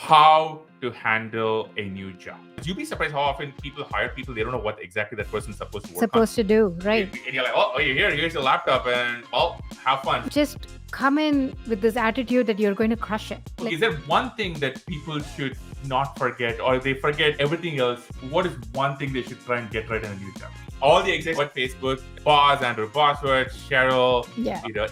how to handle a new job. You'd be surprised how often people hire people, they don't know what exactly that person's supposed to work supposed to do, right? And you're like, oh, here's your laptop, and have fun. Just come in with this attitude that you're going to crush it. Is there one thing that people should not forget, or they forget everything else? What is one thing they should try and get right in a new job? All the execs at Facebook, Boz, Andrew Bosworth, Cheryl,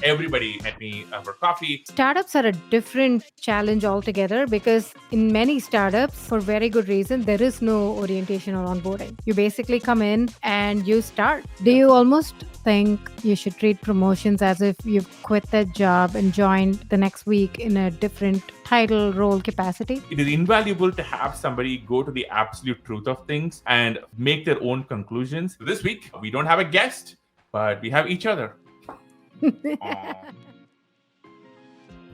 everybody met me for coffee. Startups are a different challenge altogether because in many startups, for very good reason, there is no orientation or onboarding. You basically come in and you start. Do you almost think you should treat promotions as if you've quit that job and joined the next week in a different title, role, capacity? It is invaluable to have somebody go to the absolute truth of things and make their own conclusions. This week, we don't have a guest, but we have each other.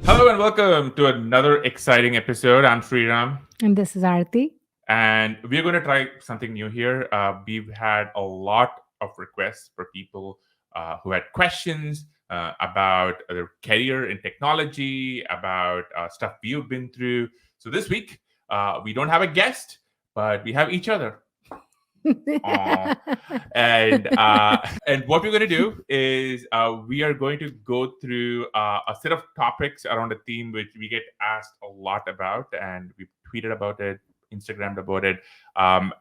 Hello and welcome to another exciting episode. I'm Sriram. And this is Aarthi. And we're going to try something new here. We've had a lot of requests for people who had questions about their career in technology, about stuff we've been through. So this week, we don't have a guest, but we have each other. And what we're going to do is we are going to go through a set of topics around a theme which we get asked a lot about, and we've tweeted about it, Instagrammed about it,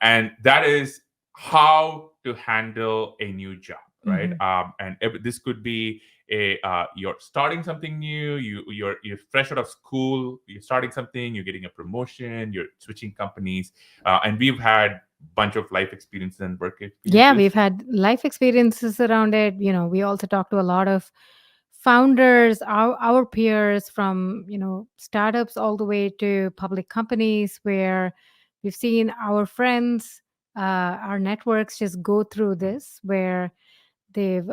and that is how to handle a new job, right? And this could be you're starting something new, you're fresh out of school, you're starting something, you're getting a promotion, you're switching companies, and we've had bunch of life experiences and work experiences. Yeah, we've had life experiences around it. We also talked to a lot of founders, our peers, from startups all the way to public companies, where we've seen our friends, our networks just go through this, where they've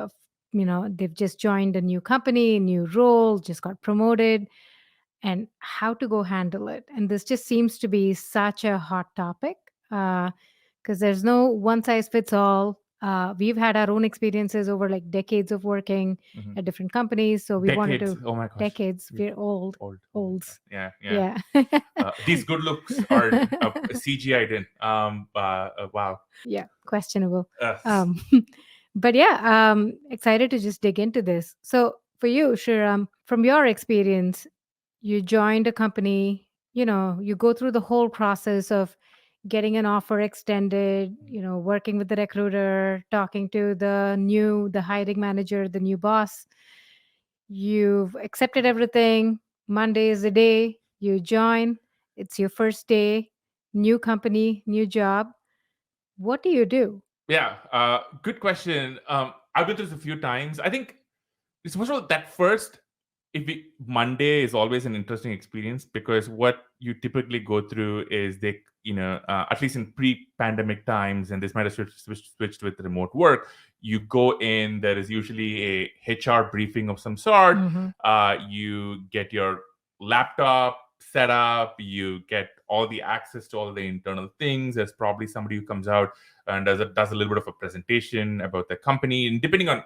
just joined a new company, new role, just got promoted, and how to go handle it. And this just seems to be such a hot topic because there's no one size fits all. We've had our own experiences over like decades of working at different companies. So we wanted to. Oh my gosh. Decades. We're olds. Yeah. These good looks are CGI'd in. Wow. Yeah, questionable. But yeah, excited to just dig into this. So for you, Sriram, from your experience, you joined a company, you go through the whole process of getting an offer extended, working with the recruiter, talking to the hiring manager, the new boss. You've accepted everything. Monday is the day you join. It's your first day, new company, new job. What do you do? Yeah, good question. I've been through this a few times. I think it's first of all that first. Monday is always an interesting experience because what you typically go through is at least in pre-pandemic times, and this might have switched with remote work. You go in, there is usually a HR briefing of some sort. You get your laptop set up, you get all the access to all the internal things. There's probably somebody who comes out and does a little bit of a presentation about the company, and depending on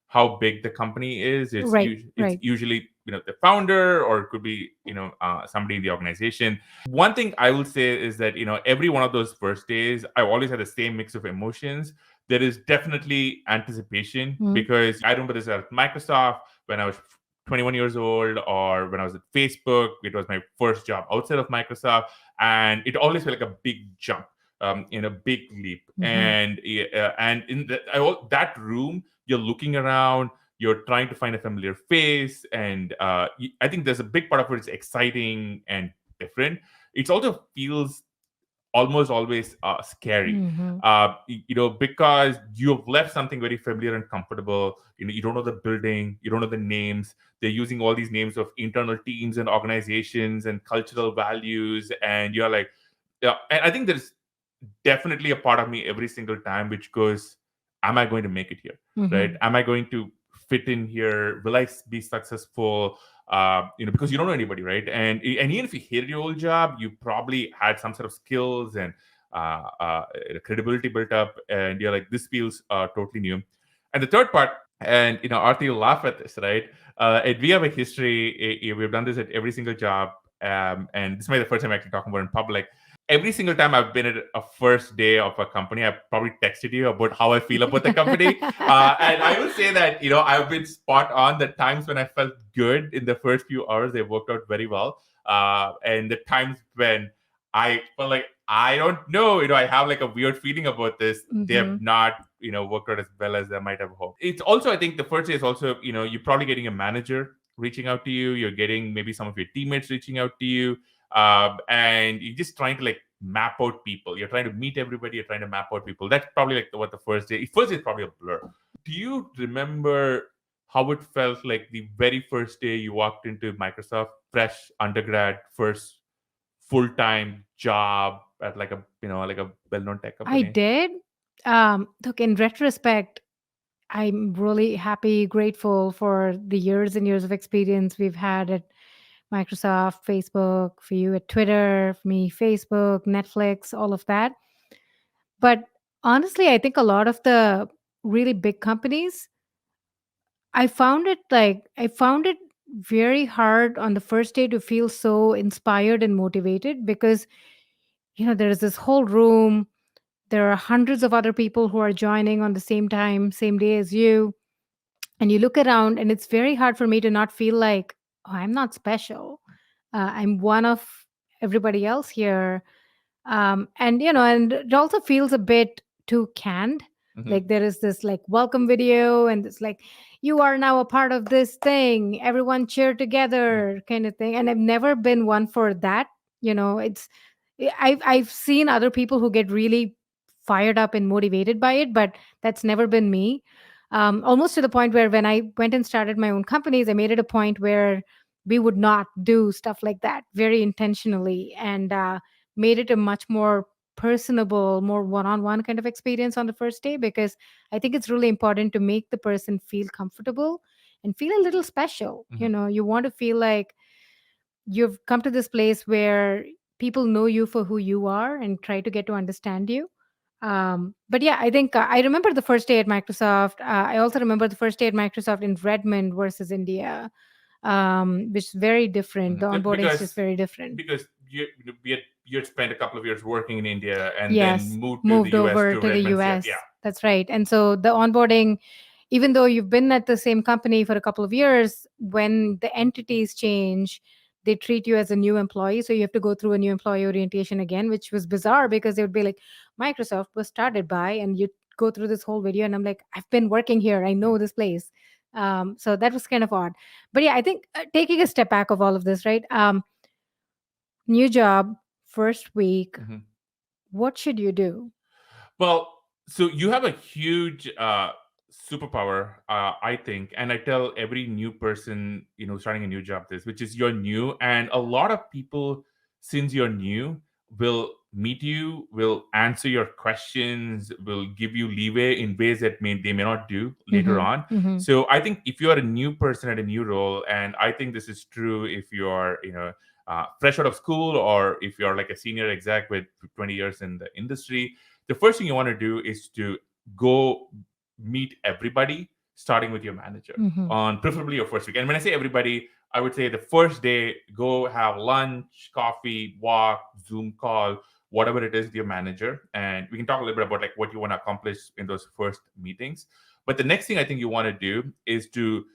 how big the company is, it's usually the founder, or it could be somebody in the organization. One thing I will say is that every one of those first days, I always had the same mix of emotions. There is definitely anticipation because I remember this at Microsoft when I was 21 years old, or when I was at Facebook. It was my first job outside of Microsoft, and it always felt like a big jump, in a big leap. And in that room, you're looking around, you're trying to find a familiar face, and I think there's a big part of it is exciting and different. It also feels almost always scary, because you've left something very familiar and comfortable. You don't know the building, you don't know the names. They're using all these names of internal teams and organizations and cultural values, and you're like, yeah. And I think there's definitely a part of me every single time which goes, am I going to make it here? Right? Am I going to fit in here? Will I be successful? Because you don't know anybody, right? And even if you hated your old job, you probably had some sort of skills and credibility built up, and you're like, this feels totally new. And the third part, and Aarthi will laugh at this, right? And we have a history. We've done this at every single job. and this might be the first time I'm actually talking about it in public. Every single time I've been at a first day of a company, I've probably texted you about how I feel about the company. And I will say that, I've been spot on. The times when I felt good in the first few hours, they worked out very well. And the times when I felt like, I don't know, I have like a weird feeling about this, they have not, worked out as well as I might have hoped. It's also, I think the first day is also, you're probably getting a manager reaching out to you. You're getting maybe some of your teammates reaching out to you. And you're just trying to like map out people. You're trying to meet everybody. You're trying to map out people. That's probably like what the first day. First day is probably a blur. Do you remember how it felt like the very first day you walked into Microsoft, fresh undergrad, first full time job at like a like a well known tech I company? did. Look, in retrospect, I'm really happy, grateful for the years and years of experience we've had at Microsoft, Facebook, for you at Twitter, for me, Facebook, Netflix, all of that. But honestly, I think a lot of the really big companies, I found it very hard on the first day to feel so inspired and motivated because, there is this whole room. There are hundreds of other people who are joining on the same time, same day as you. And you look around, and it's very hard for me to not feel like, oh, I'm not special. I'm one of everybody else here. And it also feels a bit too canned. Mhm. Like there is this like welcome video, and it's like, you are now a part of this thing, everyone cheer Yeah. together kind of thing. And I've never been one for that. It's I've seen other people who get really fired up and motivated by it, but that's never been me. Almost to the point where when I went and started my own companies, I made it a point where we would not do stuff like that very intentionally, and made it a much more personable, more one-on-one kind of experience on the first day, because I think it's really important to make the person feel comfortable and feel a little special. Mhm. You want to feel like you've come to this place where people know you for who you are and try to get to understand you. But yeah, I think I remember the first day at Microsoft. I also remember the first day at Microsoft in Redmond versus India, which is very different. The Mhm. onboarding is just very different. Because you had spent a couple of years working in India and then Yes, moved to the moved US over to to the Redmond. Yeah, yeah. US. That's right. And so the onboarding, even though you've been at the same company for a couple of years, when the entities change, they treat you as a new employee. So you have to go through a new employee orientation again, which was bizarre because they would be like, Microsoft was started by, and you go through this whole video. And I'm like, I've been working here. I know this place. So that was kind of odd. But yeah, I think taking a step back of all of this, right? New job, first week, Mhm. what should you do? Well, so you have a huge superpower, I think, and I tell every new person, starting a new job this, which is you're new, and a lot of people, since you're new, will meet you, will answer your questions, will give you leeway in ways that they may not do later Mhm, on. mhm, So I think if you're a new person at a new role, and I think this is true if you're, fresh out of school, or if you're like a senior exec with 20 years in the industry, the first thing you want to do is to go meet everybody, starting with your manager mhm, on preferably your first week. And when I say everybody, I would say the first day, go have lunch, coffee, walk, Zoom call, whatever it is with your manager. And we can talk a little bit about like what you want to accomplish in those first meetings. But the next thing I think you want to do is to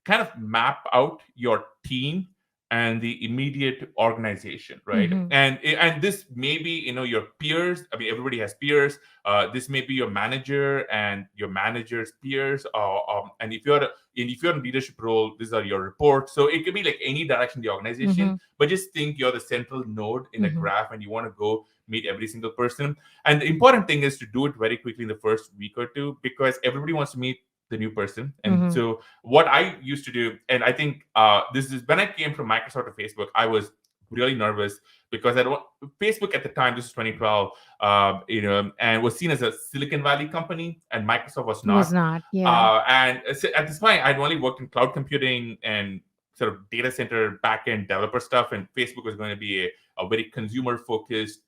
kind of map out your team and the immediate organization, right? mhm, And this may be your peers. I mean, everybody has peers. This may be your manager and your manager's peers. And if you're in leadership role, these are your reports. So it could be like any direction in the organization. mhm, But just think you're the central node in a mhm, graph, and you want to go meet every single person. And the important thing is to do it very quickly in the first week or two, because everybody wants to meet the new person. And mhm. so what I used to do, and I think this is when I came from Microsoft to Facebook, I was really nervous because Facebook at the time, this is 2012, and was seen as a Silicon Valley company, and Microsoft was Was not. not, yeah. And at this point, I'd only worked in cloud computing and sort of data center backend developer stuff, and Facebook was going to be a very consumer focused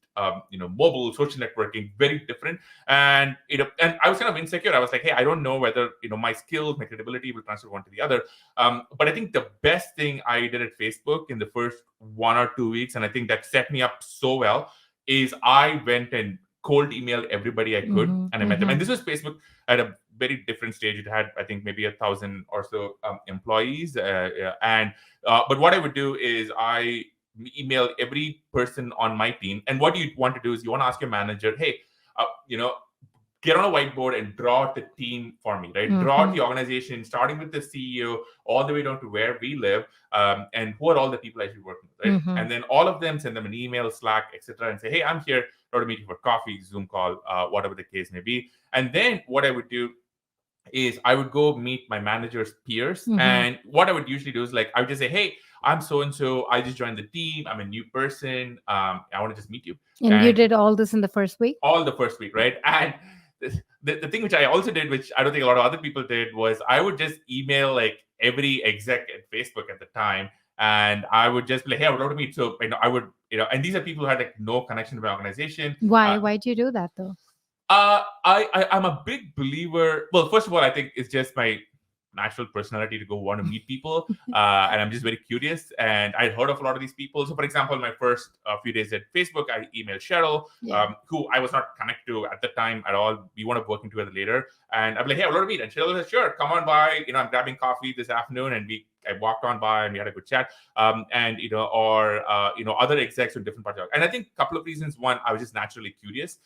mobile, social networking, very different. And and I was kind of insecure. I was like, hey, I don't know whether my skills, my credibility will transfer one to the other. But I think the best thing I did at Facebook in the first 1 or 2 weeks, and I think that set me up so well, is I went and cold emailed everybody I could, and I met them. And this was Facebook at a very different stage. It had, I think, maybe 1,000 or so employees. But what I would do is I email every person on my team. And what you want to do is you want to ask your manager, hey, get on a whiteboard and draw out the team for me, right? Draw out the organization, starting with the CEO all the way down to where we live, and who are all the people I should work with, right? And then all of them, send them an email, Slack, etc., and say, hey, I'm here to meet you for coffee, Zoom call, whatever the case may be. And then what I would do is I would go meet my manager's peers. And what I would usually do is I would just say, hey, I'm so-and-so. I just joined the team. I'm a new person. I want to just meet you. And you did all this in the first week? All the first week, right? And the thing which I also did, which I don't think a lot of other people did, was I would just email every exec at Facebook at the time. And I would just be like, hey, I would love to meet. So, I would, and these are people who had no connection to my organization. Why do you do that though? I'm a big believer. Well, first of all, I think it's just my natural personality to go want to meet people, and I'm just very curious. And I'd heard of a lot of these people. So, for example, my first few days at Facebook, I emailed Cheryl, who I was not connected to at the time at all. We wound up working together later, and I'm like, hey, I would love to meet. And Cheryl said, sure, come on by. I'm grabbing coffee this afternoon, and I walked on by and we had a good chat. Other execs from different parts of it. And I think a couple of reasons. One, I was just naturally curious.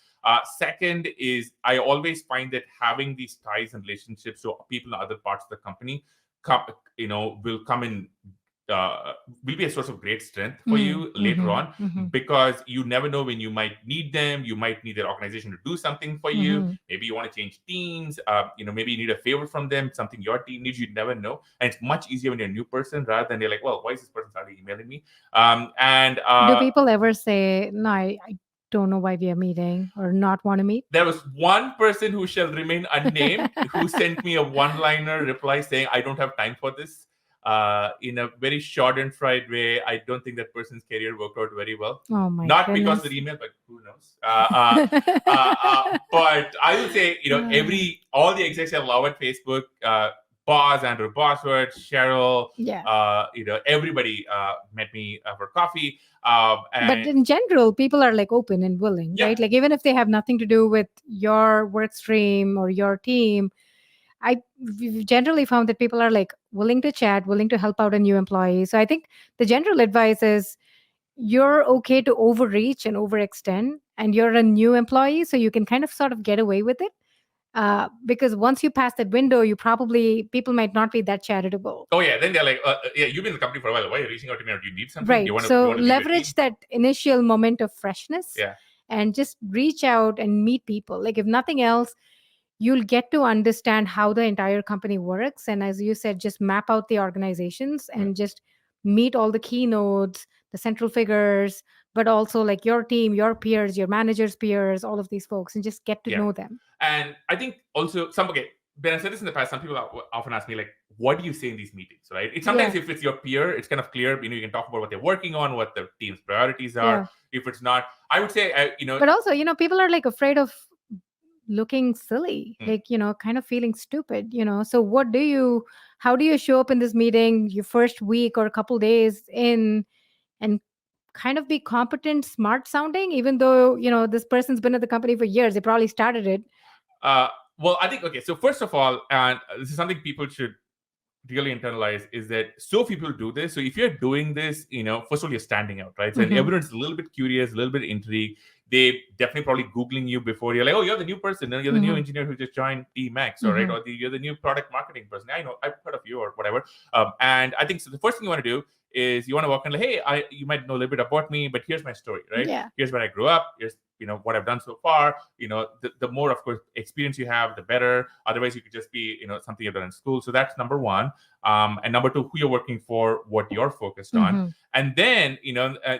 Second is I always find that having these ties and relationships to people in other parts of the company will come in, will be a source of great strength for you later on, because you never know when you might need them. You might need their organization to do something for you. Maybe you want to change teams. Maybe you need a favor from them, something your team needs. You never know. And it's much easier when you're a new person rather than they're like, well, why is this person started emailing me? Do people ever say, no, I don't know why we are meeting, or not want to meet? There was one person who shall remain unnamed who sent me a one-liner reply saying, I don't have time for this. In a very short and fried way. I don't think that person's career worked out very well. Oh my Not goodness. because of the email, but who knows? But I would say, all the execs I love at Facebook, Boz, Andrew Bosworth, Cheryl, everybody met me for coffee. But in general, people are open and willing, right? Even if they have nothing to do with your work stream or your team, we've generally found that people are willing to chat, willing to help out a new employee. So I think the general advice is you're okay to overreach and overextend, and you're a new employee, so you can kind of sort of get away with it. Because once you pass that window, people might not be that charitable. Oh yeah, then they're like, you've been in the company for a while. Why are you reaching out to me? Or do you need something? Right. You so leverage that initial moment of freshness, and just reach out and meet people. If nothing else, you'll get to understand how the entire company works. And as you said, just map out the organizations and just meet all the keynotes, the central figures, but also your team, your peers, your manager's peers, all of these folks, and just get to know them. And I think also when I said this in the past, some people often ask me, what do you say in these meetings, right? It's sometimes if it's your peer, it's kind of clear, you can talk about what they're working on, what the team's priorities are. If it's not, I would say, But also, people are afraid of looking silly, kind of feeling stupid, So how do you show up in this meeting your first week or a couple days in and kind of be competent, smart sounding, even though, this person's been at the company for years. They probably started it. Well, I think, okay, so first of all, and this is something people should really internalize, is that so few people do this. So if you're doing this, first of all, you're standing out, right? So and everyone's a little bit curious, a little bit intrigued. They definitely probably Googling you before. You're like, oh, you're the new person. You're the new engineer who just joined T-Max, right? Or you're the new product marketing person. I know, I've heard of you or whatever. And I think so the first thing you want to do is you want to walk in hey, you might know a little bit about me, but here's my story, right? Yeah. Here's where I grew up. Here's what I've done so far. The more, of course, experience you have, the better. Otherwise, you could just be something you've done in school. So that's number one. And number two, who you're working for, what you're focused on. And then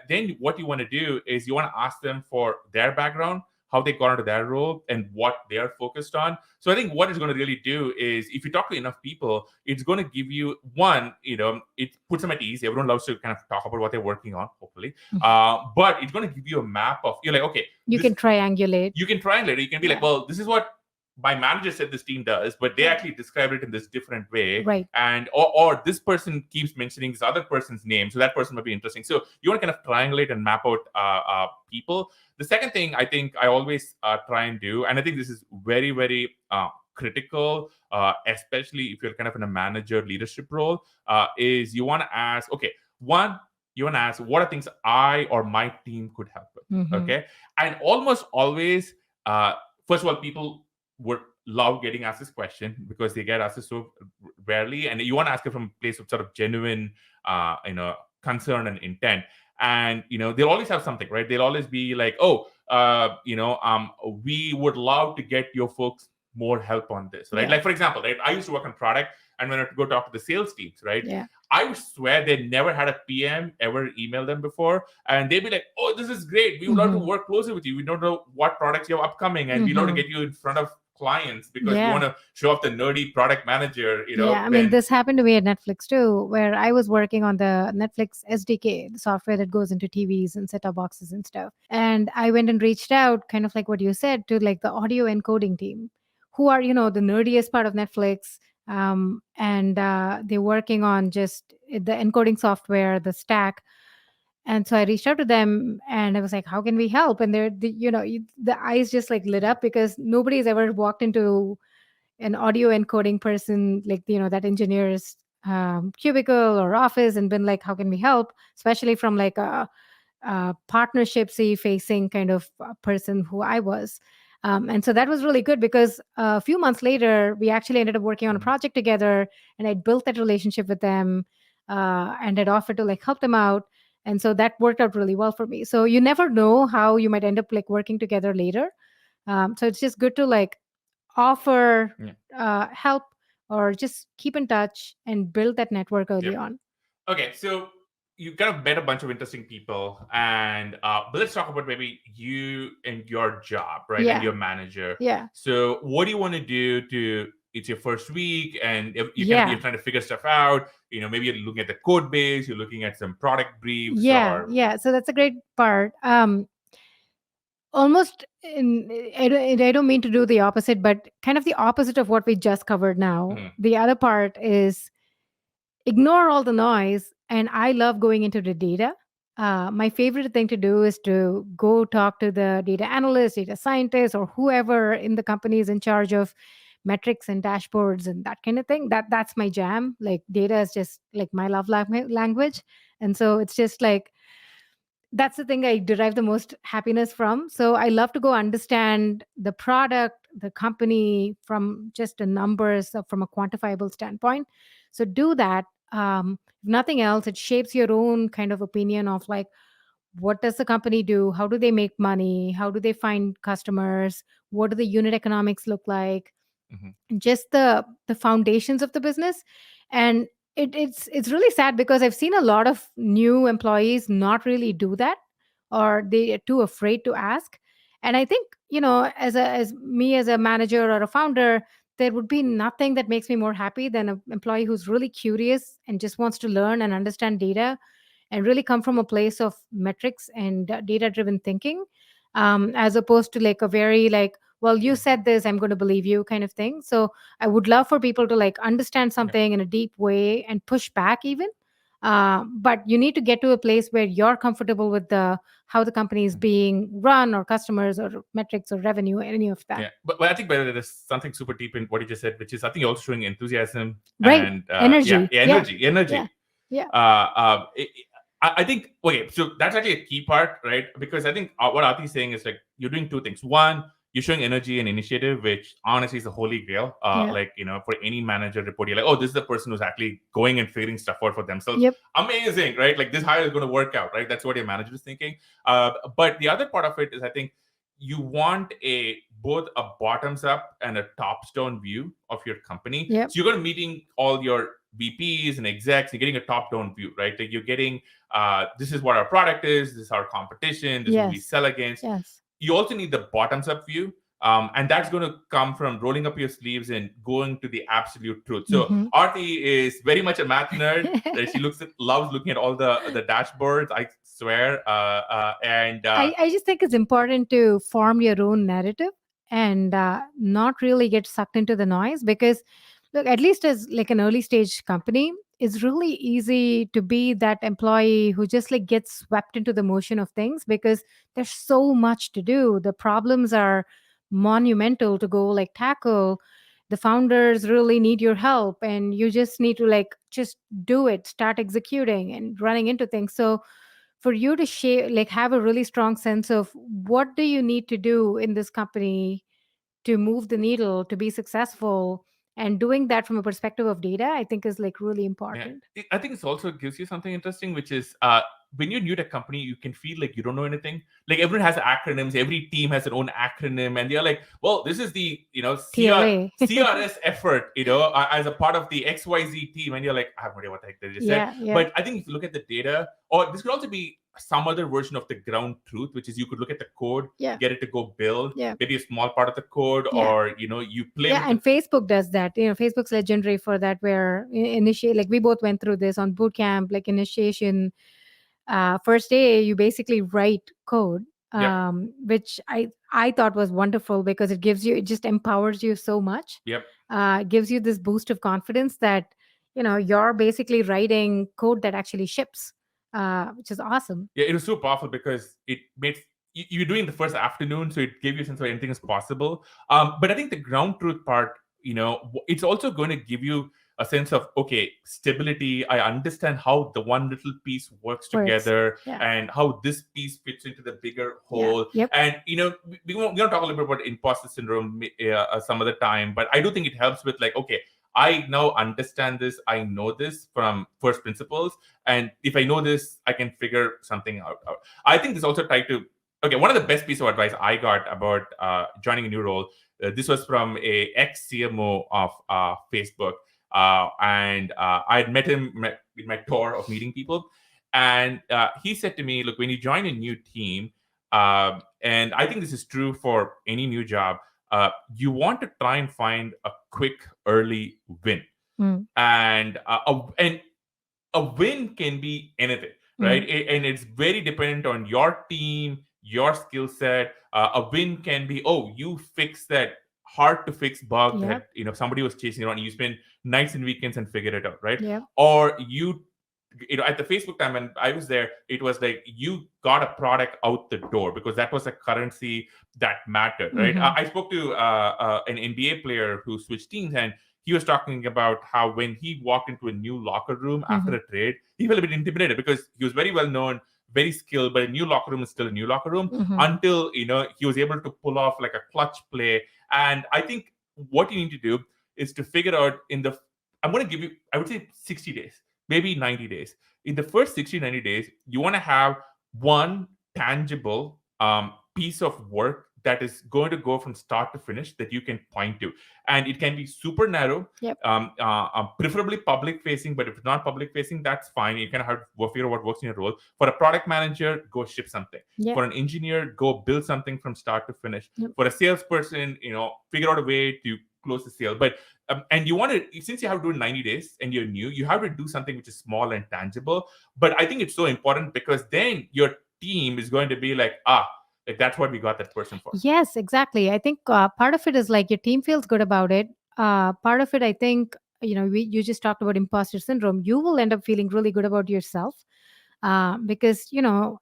then what you want to do is you want to ask them for their background, how they got into their role and what they are focused on. So I think what it's going to really do is, if you talk to enough people, it's going to give you one, it puts them at ease. Everyone loves to kind of talk about what they're working on, hopefully. But it's going to give you a map of, you're like, okay, You can triangulate. you can triangulate. You can be like, well, this is what my manager said this team does, but they actually describe it in this different way. Right. And or this person keeps mentioning this other person's name, so that person might be interesting. So you want to kind of triangulate and map out people. The second thing I think I always try and do, and I think this is very, very critical, especially if you're kind of in a manager leadership role, is you want to ask, okay, one, you want to ask, what are things I or my team could help with? Okay. And almost always, first of all, people would love getting asked this question because they get asked it so rarely, and you want to ask it from a place of sort of genuine concern and intent. And they'll always have something, right? They'll always be like, oh, we would love to get your folks more help on this, right? Like, for example, right, I used to work on product, and when I go talk to the sales teams, right, I would swear they never had a PM ever email them before, and they'd be like, oh, this is great, we would love to work closely with you, we don't know what products you have upcoming, and we love to get you in front of clients because we want to show off the nerdy product manager. I mean, this happened to me at Netflix too, where I was working on the Netflix SDK, the software that goes into TVs and set-top boxes and stuff. And I went and reached out, kind of like what you said, to like the audio encoding team, who are the nerdiest part of Netflix. And they're working on just the encoding software, the stack. And so I reached out to them and I was like, how can we help? And the eyes just like lit up because nobody's ever walked into an audio encoding person, like, that engineer's cubicle or office and been like, how can we help? Especially from like a partnership-y facing kind of person who I was. And so that was really good because a few months later, we actually ended up working on a project together, and I built that relationship with them and I'd offered to like help them out. And so that worked out really well for me. So you never know how you might end up like working together later. So it's just good to like offer help or just keep in touch and build that network early on. Okay, so you kind of met a bunch of interesting people, and but let's talk about maybe you and your job, right? And your manager. So what do you want to do to? It's your first week, and you're trying to figure stuff out. Maybe you're looking at the code base, you're looking at some product briefs. So that's a great part. Almost, I don't mean to do the opposite, but kind of the opposite of what we just covered now. The other part is ignore all the noise, and I love going into the data. My favorite thing to do is to go talk to the data analyst, data scientist, or whoever in the company is in charge of metrics and dashboards and that kind of thing. That's my jam. Like, data is just like my love language. And so it's just like, that's the thing I derive the most happiness from. So I love to go understand the product, the company from just the numbers, from a quantifiable standpoint. So do that. If nothing else, it shapes your own kind of opinion of like, what does the company do? How do they make money? How do they find customers? What do the unit economics look like? Just the foundations of the business. And it's really sad because I've seen a lot of new employees not really do that, or they are too afraid to ask. And I think, as a manager or a founder, there would be nothing that makes me more happy than an employee who's really curious and just wants to learn and understand data and really come from a place of metrics and data driven thinking, as opposed to like a very like, well, you said this, I'm going to believe you kind of thing. So I would love for people to like understand something in a deep way and push back even. But you need to get to a place where you're comfortable with how the company is being run, or customers, or metrics, or revenue, any of that. Yeah, but I think there's something super deep in what you just said, which is I think you're also showing enthusiasm and energy. Energy. Yeah. I think, okay, so that's actually a key part, right? Because I think what Aarthi is saying is like, you're doing two things. One, you're showing energy and initiative, which honestly is the holy grail. Like, for any manager report, you're like, oh, this is the person who's actually going and figuring stuff out for themselves. Amazing, right? Like, this hire is going to work out, right? That's what your manager is thinking. But the other part of it is, I think you want both a bottoms up and a tops down view of your company. So you're going to meeting all your VPs and execs, you're getting a top down view, right? Like, you're getting, this is what our product is, this is our competition, this is who we sell against. you also need the bottoms up view. And that's going to come from rolling up your sleeves and going to the absolute truth. So Mhm. Aarthi is very much a math nerd. She loves looking at all the dashboards. I swear. And I just think it's important to form your own narrative and not really get sucked into the noise because, look, at least as like an early stage company, it's really easy to be that employee who just like gets swept into the motion of things because there's so much to do. The problems are monumental to go like tackle. The founders really need your help, and you just need to like just do it, start executing and running into things. So for you to share like have a really strong sense of what do you need to do in this company to move the needle to be successful, and doing that from a perspective of data, I think is like really yeah, important. I think this also gives you something interesting, which is when you're new to a company, you can feel like you don't know anything. Like everyone has acronyms, every team has their own acronym, and they're like, "Well, this is the TLA. CRS effort, as a part of the XYZ team," and you're like, "I have no idea what the heck they just said." Yeah, yeah, But I think if you look at the data, or this could also be some other version of the ground truth, which is you could look at the code, yeah, get it to go build, yeah, maybe a small part of the code, yeah. or you play Yeah, with the and Facebook does that. Facebook's legendary for that. Where initiate, like we both went through this on boot camp, like initiation. First day, you basically write code, yep, which I thought was wonderful because it just empowers you so much. yep. Gives you this boost of confidence that you're basically writing code that actually ships, which is awesome. Yeah, it was so powerful because it made you were doing the first afternoon, so it gave you a sense of anything is possible. But I think the ground truth part, it's also going to give you a sense of okay, stability. I understand how the one little piece works Works. together Yeah. and how this piece fits into the bigger Yeah. whole. Yep. And we're going to talk a little bit about imposter syndrome some other time, but I do think it helps with like okay, I now understand this. I know this from first principles, and if I know this, I can figure something out. I think this also tied to okay. One of the best piece of advice I got about joining a new role. This was from a ex CMO of Facebook, and I had met him in my tour of meeting people, and he said to me, "Look, when you join a new team, and I think this is true for any new job, you want to try and find a quick early win." Mm, And a win can be anything, right? mm. And it's very dependent on your team, your skill set. A win can be, oh, you fix that hard to fix bug Yep. that somebody was chasing around. You spend nights and weekends and figure it out, right? Yep. Or at the Facebook time when I was there, it was like you got a product out the door because that was a currency that mattered, right? Mm-hmm. I spoke to an NBA player who switched teams, and he was talking about how when he walked into a new locker room after Mm-hmm. a trade, he felt a bit intimidated because he was very well known, very skilled, but a new locker room is still a new locker room Mm-hmm. until he was able to pull off like a clutch play. And I think what you need to do is to figure out I'm going to give you, I would say 60 days, maybe 90 days. In the first 60, 90 days, you want to have one tangible piece of work that is going to go from start to finish that you can point to. And it can be super narrow, Yep. preferably public facing, but if it's not public facing, that's fine. You kind of have to figure out what works in your role. For a product manager, go ship something. Yep. For an engineer, go build something from start to finish. Yep. For a salesperson, figure out a way to close the sale. But and you want to, since you have to do 90 days and you're new, you have to do something which is small and tangible. But I think it's so important because then your team is going to be like that's what we got that person for. Yes, exactly. I think part of it is like your team feels good about it. Part of it, I think, you just talked about imposter syndrome. You will end up feeling really good about yourself because,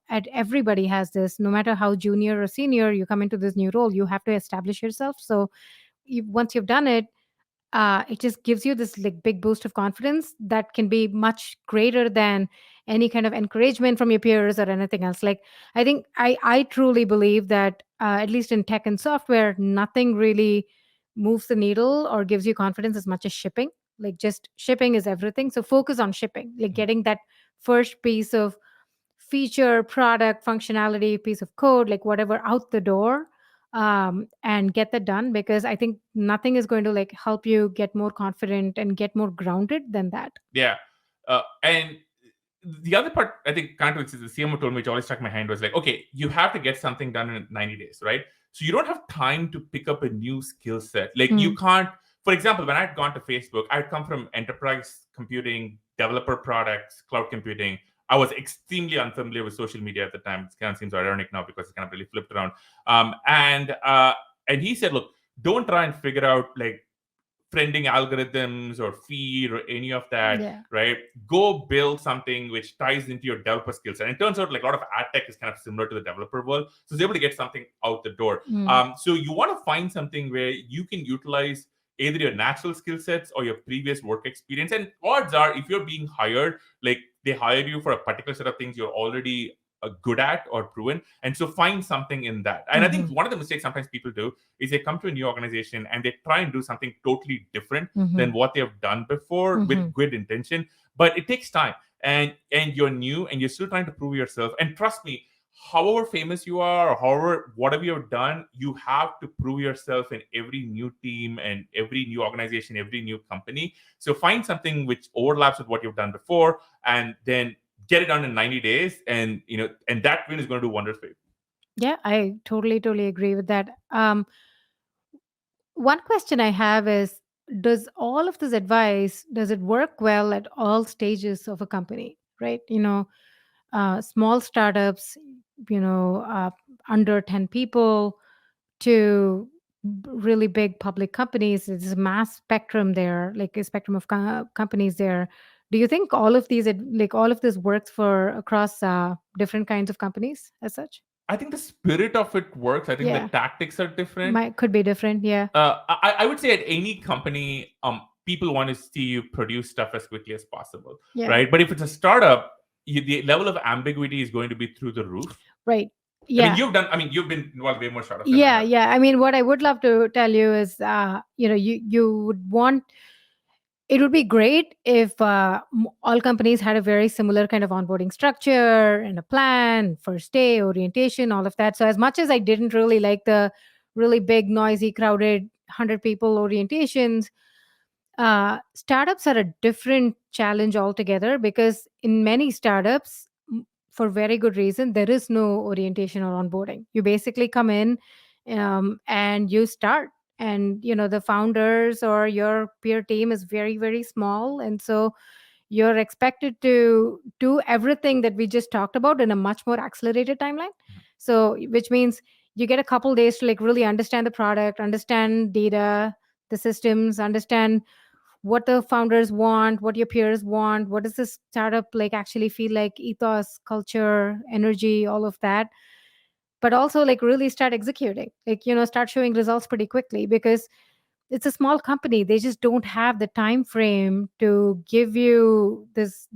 at everybody has this, no matter how junior or senior you come into this new role, you have to establish yourself. So once you've done it, it just gives you this like big boost of confidence that can be much greater than any kind of encouragement from your peers or anything else. Like I think I truly believe that at least in tech and software, nothing really moves the needle or gives you confidence as much as shipping. Like just shipping is everything. So focus on shipping, like getting that first piece of feature, product, functionality, piece of code, like whatever out the door, and get that done, because I think nothing is going to like help you get more confident and get more grounded than that. Yeah. And the other part, I think, kind of, which is the CMO told me, which always stuck in my hand, was like, okay, you have to get something done in 90 days, right? So you don't have time to pick up a new skill set. Like you Mm. can't, for example, when I had gone to Facebook, I had come from enterprise computing, developer products, cloud computing. I was extremely unfamiliar with social media at the time. It kind of seems ironic now because it's kind of really flipped around. And he said, look, don't try and figure out like trending algorithms or feed or any of that, Yeah. right? Go build something which ties into your developer skills. And it turns out like a lot of ad tech is kind of similar to the developer world. So it's able to get something out the door. Mm. So you want to find something where you can utilize either your natural skill sets or your previous work experience. And odds are, if you're being hired, like they hire you for a particular set of things you're already good at or proven. And so find something in that. And I think Mhm. one of the mistakes sometimes people do is they come to a new organization and they try and do something totally different than Mhm. what they've done before with Mhm. good intention, but it takes time. And you're new and you're still trying to prove yourself. And trust me, however famous you are or however whatever you've done, you have to prove yourself in every new team and every new organization, every new company. So find something which overlaps with what you've done before, and then get it done in 90 days, and and that win is going to do wonders for you. Yeah, I totally agree with that. One question I have is, does all of this advice, does it work well at all stages of a company? Right? Small startups, under 10 people, to really big public companies. It's a mass spectrum there, like a spectrum of companies there. Do you think all of these, like all of this works for across different kinds of companies as such? I think the spirit of it works. I think the Yeah, tactics are different. might could be different. Yeah, I would say at any company, people want to see you produce stuff as quickly as possible, yeah, right? But if it's a startup, the level of ambiguity is going to be through the roof. right. I mean, Yeah, you've been involved way more startups than I yeah, have. yeah. I mean, what I would love to tell you is, you would want, it would be great if all companies had a very similar kind of onboarding structure and a plan, first day, orientation, all of that. So, as much as I didn't really like the really big, noisy, crowded 100 people orientations, startups are a different challenge altogether, because in many startups, for very good reason, there is no orientation or onboarding. You basically come in, and you start, and the founders or your peer team is very, very small, and so you're expected to do everything that we just talked about in a much more accelerated timeline. So, which means you get a couple days to like really understand the product, understand data, the systems, understand what the founders want, what your peers want, what does this startup like actually feel like, ethos, culture, energy, all of that. But also like really start executing, like start showing results pretty quickly, because it's a small company. They just don't have the time frame to give you this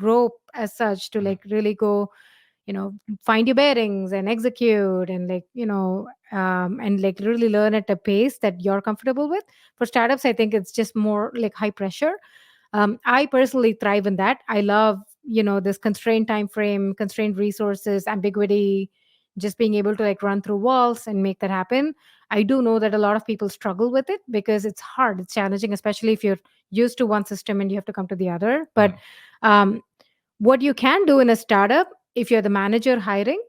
rope as such to Mhm. like really go, find your bearings and execute, and like and like really learn at a pace that you're comfortable with. For startups, I think it's just more like high pressure. I personally thrive in that. I love this constrained time frame, constrained resources, ambiguity, just being able to like run through walls and make that happen. I do know that a lot of people struggle with it because it's hard, it's challenging, especially if you're used to one system and you have to come to the other. But Mhm. um, what you can do in a startup, if you're the manager hiring,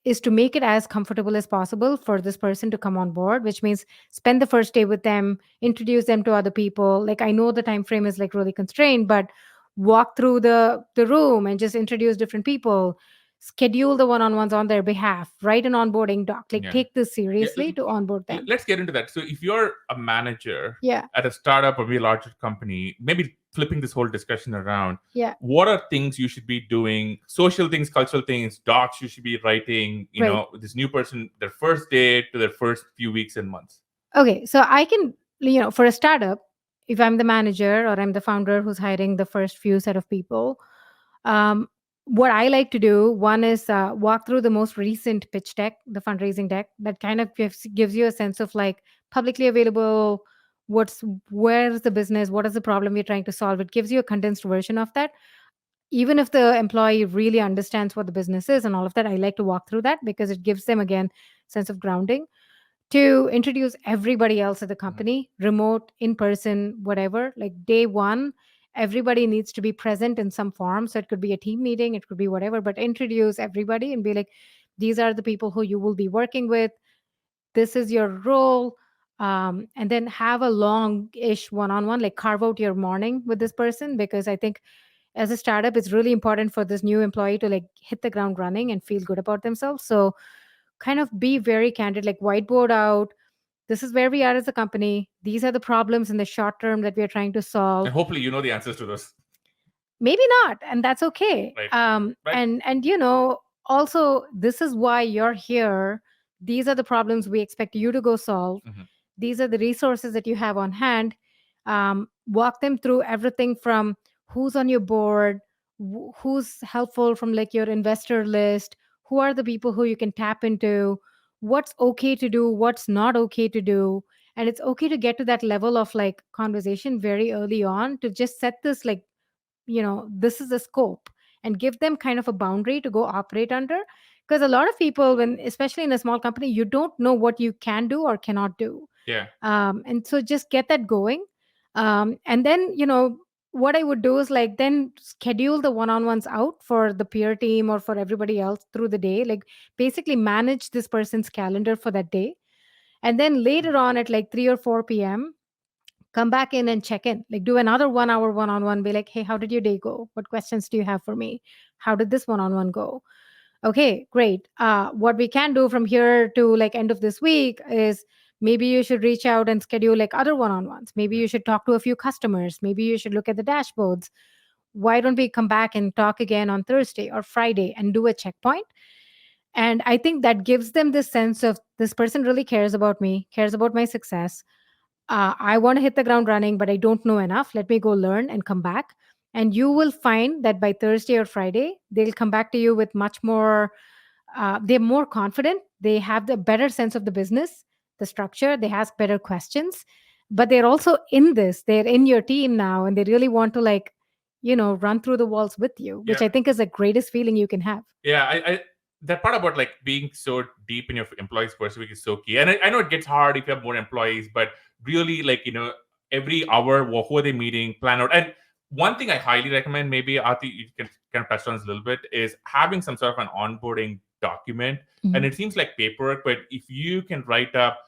is to make it as comfortable as possible for this person to come on board, which means spend the first day with them, introduce them to other people. Like, I know the time frame is like really constrained, but walk through the room and just introduce different people, schedule the one-on-ones on their behalf, write an onboarding doc, like Yeah. take this Yeah. seriously to onboard them. Let's get into that. So if you're a manager Yeah, at a startup or maybe a larger company, maybe flipping this whole discussion around, yeah, what are things you should be doing? Social things, cultural things, docs you should be writing, right. this new person, their first day to their first few weeks and months. Okay, so I can, for a startup, if I'm the manager or I'm the founder who's hiring the first few set of people, um, what I like to do, one is walk through the most recent pitch deck, the fundraising deck, that kind of gives you a sense of like publicly available, what's where's the business, what is the problem you're trying to solve. It gives you a condensed version of that. Even if the employee really understands what the business is and all of that, I like to walk through that because it gives them again sense of grounding, to introduce everybody else at the Mhm. company, remote, in person, whatever, like day one. everybody needs to be present in some form. So it could be a team meeting, it could be whatever, but introduce everybody and be like, these are the people who you will be working with. This is your role. And then have a long-ish one-on-one, like carve out your morning with this person, because I think as a startup, it's really important for this new employee to like hit the ground running and feel good about themselves. So kind of be very candid, like whiteboard out, this is where we are as a company, these are the problems in the short term that we are trying to solve. And hopefully you know the answers to those. Maybe not, and that's okay. Right. Right. And also, this is why you're here. These are the problems we expect you to go solve. Mhm. These are the resources that you have on hand. Walk them through everything from who's on your board, who's helpful from like your investor list, who are the people who you can tap into, what's okay to do, what's not okay to do. And it's okay to get to that level of like conversation very early on to just set this like, this is the scope, and give them kind of a boundary to go operate under. Because a lot of people, when especially in a small company, you don't know what you can do or cannot do. Yeah. And so just get that going. And then what I would do is like then schedule the one-on-ones out for the peer team or for everybody else through the day, like basically manage this person's calendar for that day. And then later on at like 3 or 4 p.m, come back in and check in, like do another 1 hour one-on-one, be like, hey, how did your day go, what questions do you have for me, how did this one-on-one go? Okay, great. What we can do from here to like end of this week is maybe you should reach out and schedule like other one-on-ones, maybe you should talk to a few customers, maybe you should look at the dashboards. Why don't we come back and talk again on Thursday or Friday and do a checkpoint? And I think that gives them this sense of this person really cares about me, cares about my success. I want to hit the ground running, but I don't know enough. Let me go learn and come back. And you will find that by Thursday or Friday, they'll come back to you with much more, they're more confident. They have the better sense of the business, the structure. They ask better questions, but they're also in this. They're in your team now, and they really want to like, run through the walls with you, which Yeah. I think is the greatest feeling you can have. Yeah, I that part about like being so deep in your employees first week is so key. And I know it gets hard if you have more employees, but really like every hour, who are they meeting, plan out. And one thing I highly recommend, maybe Aarthi, you can kind of touch on this a little bit, is having some sort of an onboarding document. And it seems like paperwork, but if you can write up,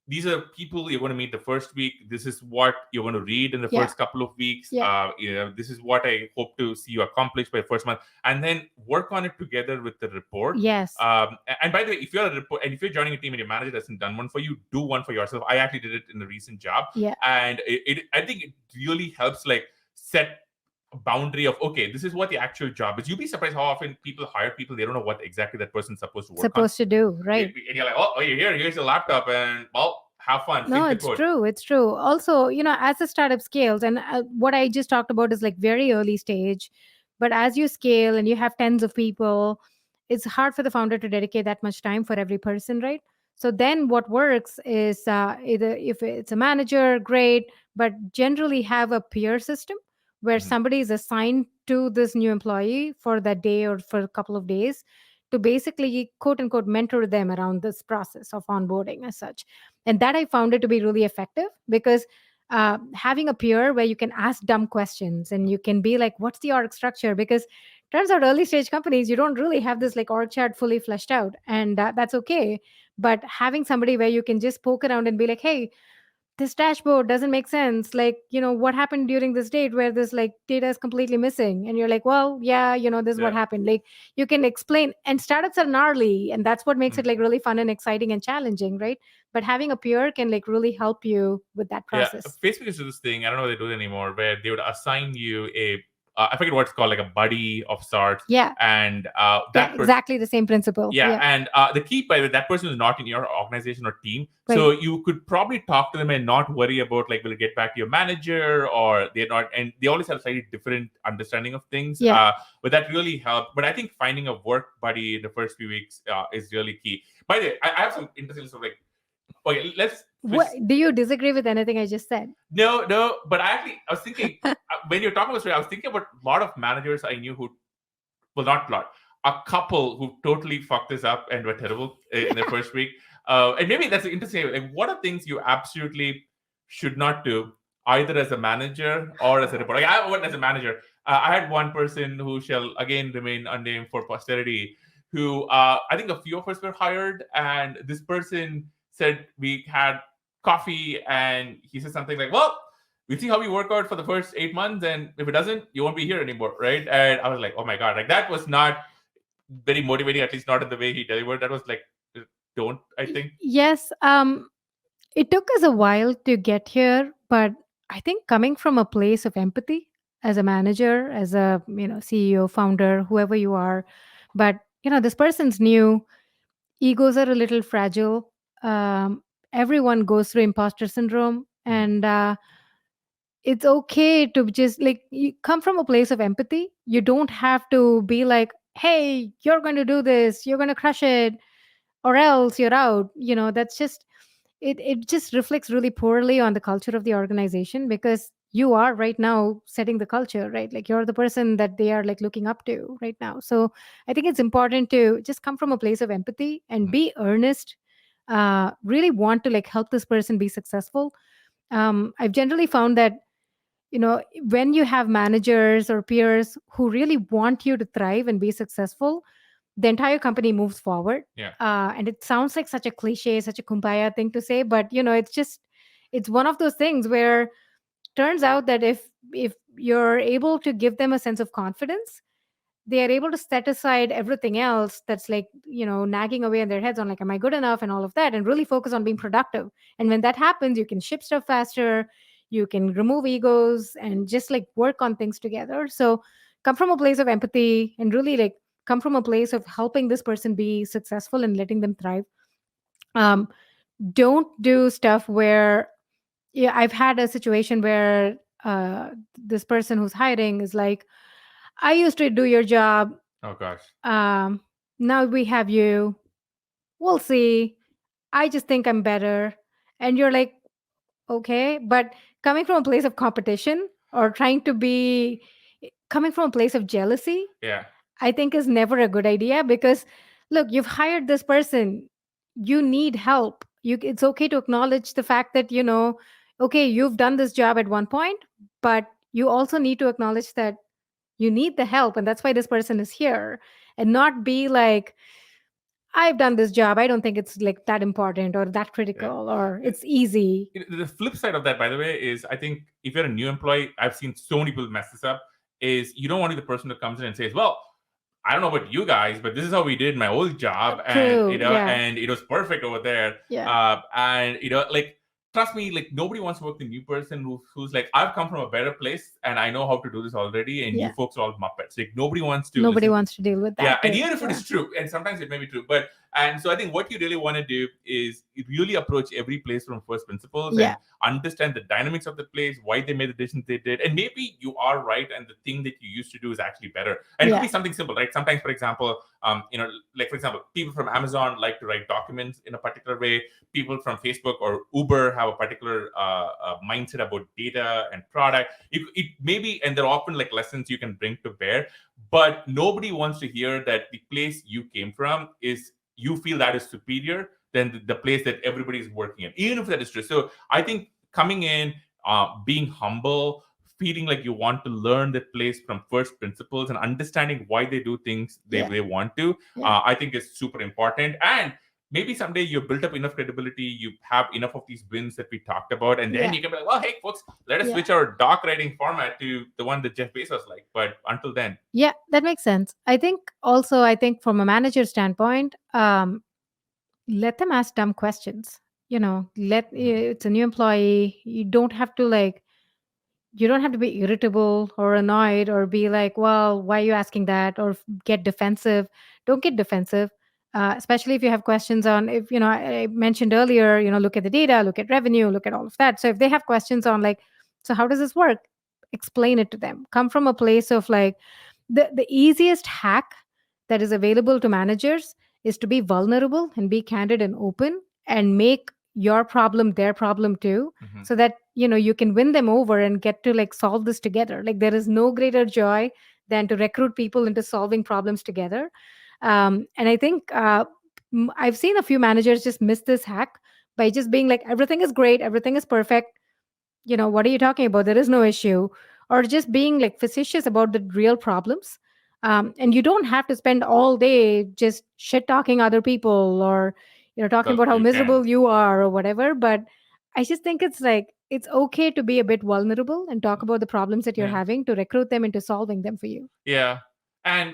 these are people you're going to meet the first week. This is what you're going to read in the Yeah. first couple of weeks. Yeah. This is what I hope to see you accomplish by the first month, and then work on it together with the report. Yes. And by the way, if you're a report and if you're joining a team and your manager hasn't done one for you, do one for yourself. I actually did it in a recent job, Yeah. and I think it really helps like set a boundary of, okay, this is what the actual job is. You'd be surprised how often people hire people, they don't know what exactly that person's supposed to work on. To do, right? And you're like, oh, here's your laptop, and well, have fun. No, think the it's code. true. It's true. Also, as the startup scales, and what I just talked about is like very early stage, but as you scale and you have tens of people, it's hard for the founder to dedicate that much time for every person, right? So then what works is either if it's a manager, great, but generally have a peer system where somebody is assigned to this new employee for that day or for a couple of days to basically quote unquote mentor them around this process of onboarding as such. And that I found it to be really effective because having a peer where you can ask dumb questions and you can be like, what's the org structure? Because turns out early stage companies, you don't really have this like org chart fully fleshed out, and that's okay. But having somebody where you can just poke around and be like, hey, this dashboard doesn't make sense, like what happened during this date where this like data is completely missing, and you're like, well, yeah, this is what happened. Like you can explain. And startups are gnarly, and that's what makes it like really fun and exciting and challenging, right? But having a peer can like really help you with that process. Yeah, Facebook used to do this thing, I don't know if they do it anymore, where they would assign you a I forget what it's called, like a buddy of sorts. Yeah. And exactly the same principle. Yeah. And the key, by the way, that person is not in your organization or team. Right. So you could probably talk to them and not worry about like, will it get back to your manager or they're not. And they always have a slightly different understanding of things. Yeah. But that really helped. But I think finding a work buddy in the first few weeks is really key. By the way, I have some interesting sort of like, okay, do you disagree with anything I just said? No, but I was thinking when you're talking about story, I was thinking about a lot of managers I knew who, well, not a lot, a couple who totally fucked this up and were terrible in the first week. And maybe that's interesting. Like, what are things you absolutely should not do? either as a manager or as a reporter. Like, I went as a manager. I had one person who shall again remain unnamed for posterity, who I think a few of us were hired, and this person said we had coffee, and he said something like, "Well, we'll see how you work out for the first 8 months, and if it doesn't, you won't be here anymore, right?" And I was like, "Oh my god!" Like that was not very motivating, at least not in the way he delivered. That was like, don't I think? Yes, it took us a while to get here, but I think coming from a place of empathy as a manager, as a CEO, founder, whoever you are, but this person's new, egos are a little fragile. Everyone goes through imposter syndrome, and it's okay to just like you come from a place of empathy. You don't have to be like, hey, you're going to do this, you're going to crush it, or else you're out. That's just it just reflects really poorly on the culture of the organization, because you are right now setting the culture, right? Like you're the person that they are like looking up to right now. So I think it's important to just come from a place of empathy and be earnest, really want to like help this person be successful. I've generally found that when you have managers or peers who really want you to thrive and be successful, the entire company moves forward. Yeah. And it sounds like such a cliche, such a kumbaya thing to say, but it's one of those things where turns out that if you're able to give them a sense of confidence, they are able to set aside everything else that's like nagging away in their heads on like, am I good enough and all of that, and really focus on being productive. And when that happens, you can ship stuff faster, you can remove egos and just like work on things together. So come from a place of empathy and really like come from a place of helping this person be successful and letting them thrive. um, don't do stuff where, yeah, I've had a situation where this person who's hiring is like, I used to do your job, Oh gosh. um, now we have you, we'll see, I just think I'm better. And you're like, okay, but coming from a place of competition or trying to be coming from a place of jealousy, Yeah. I think is never a good idea, because look, you've hired this person, you need help. It's okay to acknowledge the fact that okay, you've done this job at one point, but you also need to acknowledge that you need the help, and that's why this person is here. And not be like, I've done this job, I don't think it's like that important or that Yeah. critical or it's easy. The flip side of that, by the way, is I think if you're a new employee, I've seen so many people mess this up. Is you don't want to be the person who comes in and says, "Well, I don't know about you guys, but this is how we did my old job, and True, yeah, and it was perfect over there." yeah, And like trust me, like nobody wants to work with a new person who's like, "I've come from a better place and I know how to do this already," and you yeah. folks are all muppets. Like nobody wants to Nobody listen to. wants to deal with Yeah, that and too. even if it Yeah, is true, and sometimes it may be true, but and so I think what you really want to do is really approach every place from first principles and yeah, understand the dynamics of the place, why they made the decisions they did, and maybe you are right, and the thing that you used to do is actually better. And it could yeah, be something simple, right? Sometimes, for example, like for example, people from Amazon like to write documents in a particular way. People from Facebook or Uber have a particular mindset about data and product. It maybe, and they're often like lessons you can bring to bear, but nobody wants to hear that the place you came from is you feel that is superior than the place that everybody is working in, even if that is true. So I think coming in, being humble, feeling like you want to learn the place from first principles and understanding why they do things yeah, they want to, yeah, I think is super important. And maybe someday you've built up enough credibility, you have enough of these wins that we talked about, and then yeah, you can be like, well, hey folks, let us yeah, switch our doc writing format to the one that Jeff Bezos like. But until then, yeah. That makes sense. I think from a manager standpoint, let them ask dumb questions. It's a new employee. You don't have to be irritable or annoyed or be like, well, why are you asking that, or get defensive. Don't get defensive, especially if you have questions on, if I mentioned earlier, look at the data, look at revenue, look at all of that. So if they have questions on like, so how does this work, explain it to them. Come from a place of like, the easiest hack that is available to managers is to be vulnerable and be candid and open and make your problem their problem too, mhm. so that you can win them over and get to like solve this together. Like there is no greater joy than to recruit people into solving problems together. And I think I've seen a few managers just miss this hack by just being like, everything is great, everything is perfect, what are you talking about? There is no issue. Or just being like facetious about the real problems. And you don't have to spend all day just shit talking other people, or talking Well, about how you can. miserable you are or whatever. But I just think it's like it's okay to be a bit vulnerable and talk about the problems that you're Yeah. having, to recruit them into solving them for you. Yeah. And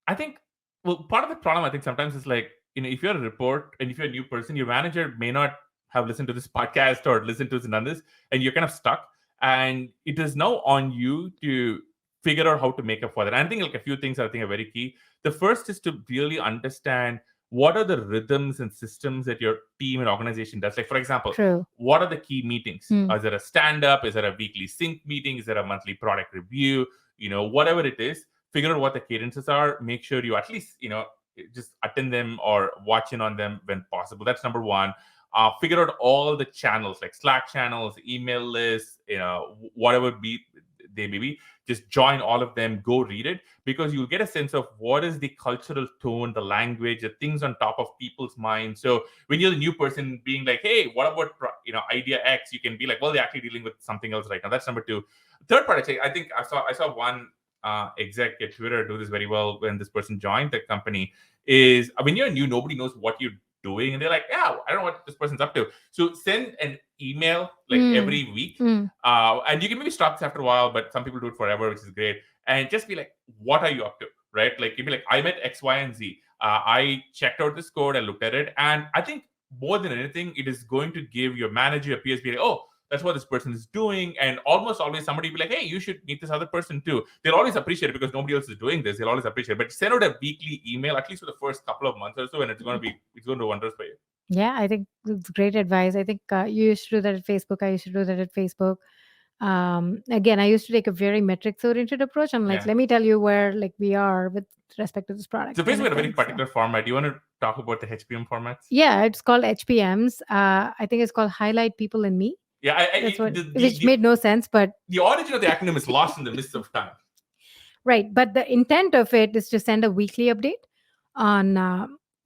I think, well, part of the problem I think sometimes is like, if you're a report and if you're a new person, your manager may not have listened to this podcast or listened to this and done this, and you're kind of stuck. And it is now on you to figure out how to make up for that. And I think like a few things I think are very key. The first is to really understand what are the rhythms and systems that your team and organization does. Like, for example, True. what are the key meetings? Hmm. Is there a stand up? Is there a weekly sync meeting? Is there a monthly product review? Whatever it is, figure out what the cadences are. Make sure you at least just attend them or watch in on them when possible. That's number one. Figure out all the channels like Slack channels, email lists, whatever be they may be. Just join all of them, go read it, because you'll get a sense of what is the cultural tone, the language, the things on top of people's minds. So when you're the new person being like, hey, what about idea X, you can be like, well, they're actually dealing with something else right now. That's number two. Third part, I think I saw one exec at Twitter do this very well when this person joined the company. Is when you're new, nobody knows what you're doing, and they're like, yeah, I don't know what this person's up to. So send an email like Mm. every week, Mm. and you can maybe stop this after a while, but some people do it forever, which is great. And just be like, what are you up to, right? Like you'd be like, I met X, Y, and Z. I checked out this code, I looked at it, and I think more than anything, it is going to give your manager, your peers, be like, oh, that's what this person is doing. And almost always somebody will be like, hey, you should meet this other person too. They'll always appreciate it because nobody else is doing this. They'll always appreciate it. But send out a weekly email, at least for the first couple of months or so, and it's going to do wonders for you. Yeah, I think it's great advice. I think you used to do that at Facebook. I used to do that at Facebook. Again, I used to take a very metrics oriented approach. I'm like, Yeah. let me tell you where like we are with respect to this So product kind basically, of a very thing. So particular format. Do you want to talk about the HPM formats? yeah, it's called HPMs. I think it's called Highlight People in Me. Yeah, That's what, the, the which the made no sense, but the origin of the acronym is lost in the midst of time. right. But the intent of it is to send a weekly update on,